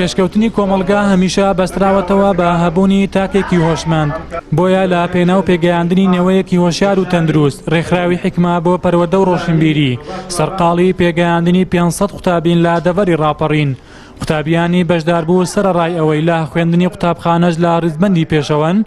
پێشکەوتنی کۆمەلگا هەمیشە بەستراوەتەوە بە هەبوونی تاکێکی هۆشمەند بۆیە لە پێناو پێگەیاندنی نەوەیەکی هۆشیار و تەندروست ڕێکخراوی حکما بۆ پەروەردە و ڕۆشنبیری سەرقاڵی پێگەیاندنی 500 قوتابین لە دەڤەری ڕاپەڕین قوتابیانی بەشداربوو سەرەڕای ئەوەی لە خوێندنی قوتابخانەش لە ڕیزبەندی پێشەوەن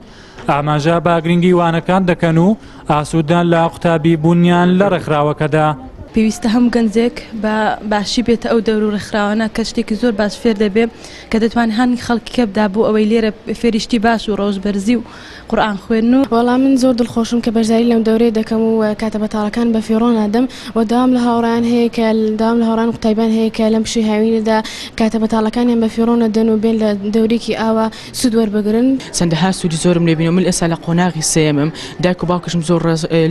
ئاماژە بە گرنگی وانەکان دەکەن و ئاسوودان لە قوتابی بوونیان لە ڕێکخراوەکەدا پێویستە هەموو گەنجێک بە باشی بێتە ئەو دەور و ڕێکخراوانە کە شتێکی زۆر باش فێر دەبێت کە دەتوانێت هەنی خەڵکی کەبدا بۆ ئەوەی لێرە فێریشتی باش و ڕۆژبەرزی و قورئان خوێندن و وەڵام من زۆر دڵخۆشم کە بەشداری لەم دەورەی دەکەم و کاتە بەتاڵەکان بە فێڕۆ نادەم و داوام لە هاوڕان هەیە کە داوام لە هاوڕان قوتابیان هەیە کە لەم پشووی هاوینەدا کاتە بەتاڵەکانیان بە فێڕۆ نەدەن و بێن لە دەورێکی ئاوا سوود وەربگرن چەندەها سوودی زۆرم لێبینەوە من ئێستا لە قۆناغی سێمم دایک و باوکشم زۆر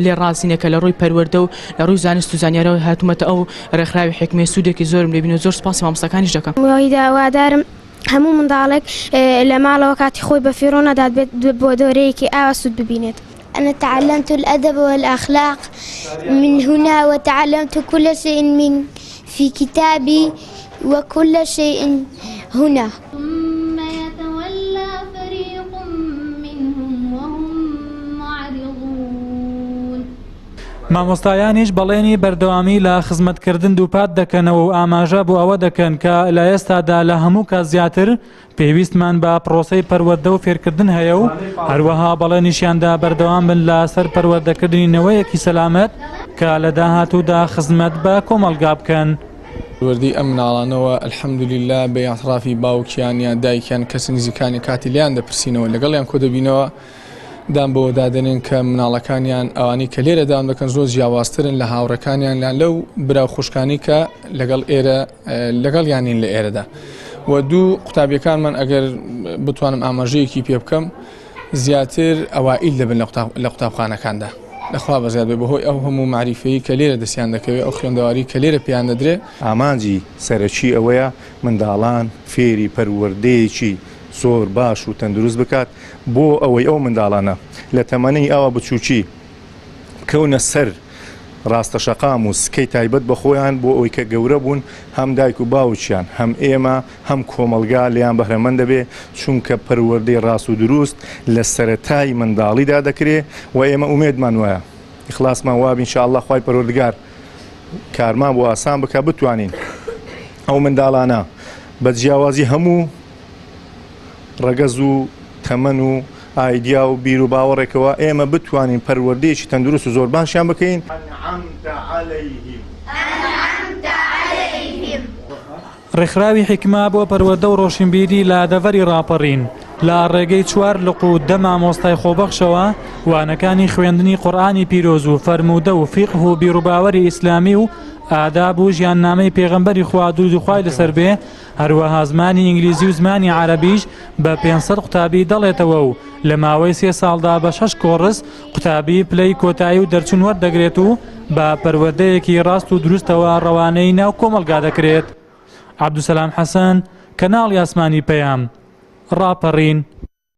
لێ ڕاستینە کە لە ڕووی پەروەردە و لە ڕووی زانست و زانیاریەوە هاتوومەتە ئەو ڕێکخراوی حکمێ سوودێکی زۆرم لێبینەوە زۆر سپاسی مامۆستاکانیش دەکەم وادارم هەموو منداڵێک لە ماڵەوە کاتی خۆی بە فێڕۆ نەدات بێت بۆ دەورەیەکی ئاوا سوود ببینێت. أنا تعلمت الأدب والأخلاق من هنا وتعلمت كل شيء في كتابي وكل شيء هنا. ثم يتولى فريق منهم وهم معرضون. مامۆستایانیش بەڵێنی بەردەوامی لە خزمەتکردن دووپات دەکەنەوە و ئاماژە بۆ ئەوە دەکەن کە لە ئێستادا لە هەموو کات زیاتر پێویستمان بە پرۆسەی پەروەردە و فێرکردن هەیە و هەروەها بەڵێنیشیاندا بەردەوام بن لەسەر پەروەردەکردنی نەوەیەکی سەلامەت کە لە داهاتوودا خزمەت بە کۆمەلگا بکەن. وردی ئەم مناڵانەوە ئەلحەمدولیلا بە ئاعترافی باوکیان یان دایکیان کەس نزیکانی کاتی لیان دەپرسینەوە لەگەڵیان کۆ دەبینەوە دام بۆ دادنین کە مناڵەکانیان ئەوانی کە لێرە دام دەکەن زۆر جیاوازترن لە هاوڕەکانیان لا لەو براو خوشکانی کە لەگەڵ یانین لە ئێرەدا و دوو قوتابیەکانمان ئەگەر بتوانم ئاماژەیەکی پێ بکەم زیاتر ئەوائیل دەبن لە قوتابخانەکاندا لەخوا بەزیاد بێ بەهۆی ئەو هەموو معریفەیی کە لێرە دەستیان دەکەوێت ئەو خوێندەواری کە لێرە پێیان دەدرێت. ئامانجی سەرەکی ئەوەیە منداڵان فێری پەروەردەیەکی زۆر باش و تەندروست بکات بۆ ئەوەی ئەو منداڵانە لە تەمەنەی ئاوا بچووکی کەونە سەر ڕاستە شەقام و سکەی تایبەت بە خۆیان بۆ ئەوەی کە گەورە بوون هەم دایک و باوچیان هەم ئێمە هەم کۆمەلگا لیان بەهرەمەند دەبێ چونکە پەروەردەی ڕاست و دروست لە سەرەتای منداڵیدا دەکرێت و ئێمە ئومێدمان وایە ئیخلاسمان وابین ئینشاءالله خوای پەروەردگار کارمان بۆ ئاسان بکە بتوانین ئەو منداڵانە بە جیاوازی هەموو ڕەگەز و تەمەن و ئایدیا و بیر و باوەڕێکەوە ئێمە بتوانین پەروەردەیەکی تەندروست و زۆر باشیان بکەین. ڕێکخراوی حکما بۆ پەروەردە و ڕۆشنبیری لە دەڤەری ڕاپەڕین لە ڕێگەی 4 لق و 10 مامۆستای خۆبەخشەوە وانەکانی خوێندنی قورئانی پیرۆز و فەرموودە و فیقه و بیر و باوەری ئیسلامی و ئاداب و ژیاننامەی پێغەمبەری خوا دوود و خوای لەسەر بێ هەروەها زمانی ئینگلیزی و زمانی عەرەبیش بە 500 قوتابی دەڵێتەوە و لە ماوەی 3 ساڵدا بە 6 کۆڕس قوتابی پلەی کۆتایی و دەرچوون وەردەگرێت و بە پەروەردەیەکی ڕاست و دروستەوە ڕەوانەی ناو کۆمەلگا دەکرێت. عەبدوسەلام حەسەن، کەناڵی ئاسمانی پەیام، ڕاپەڕین.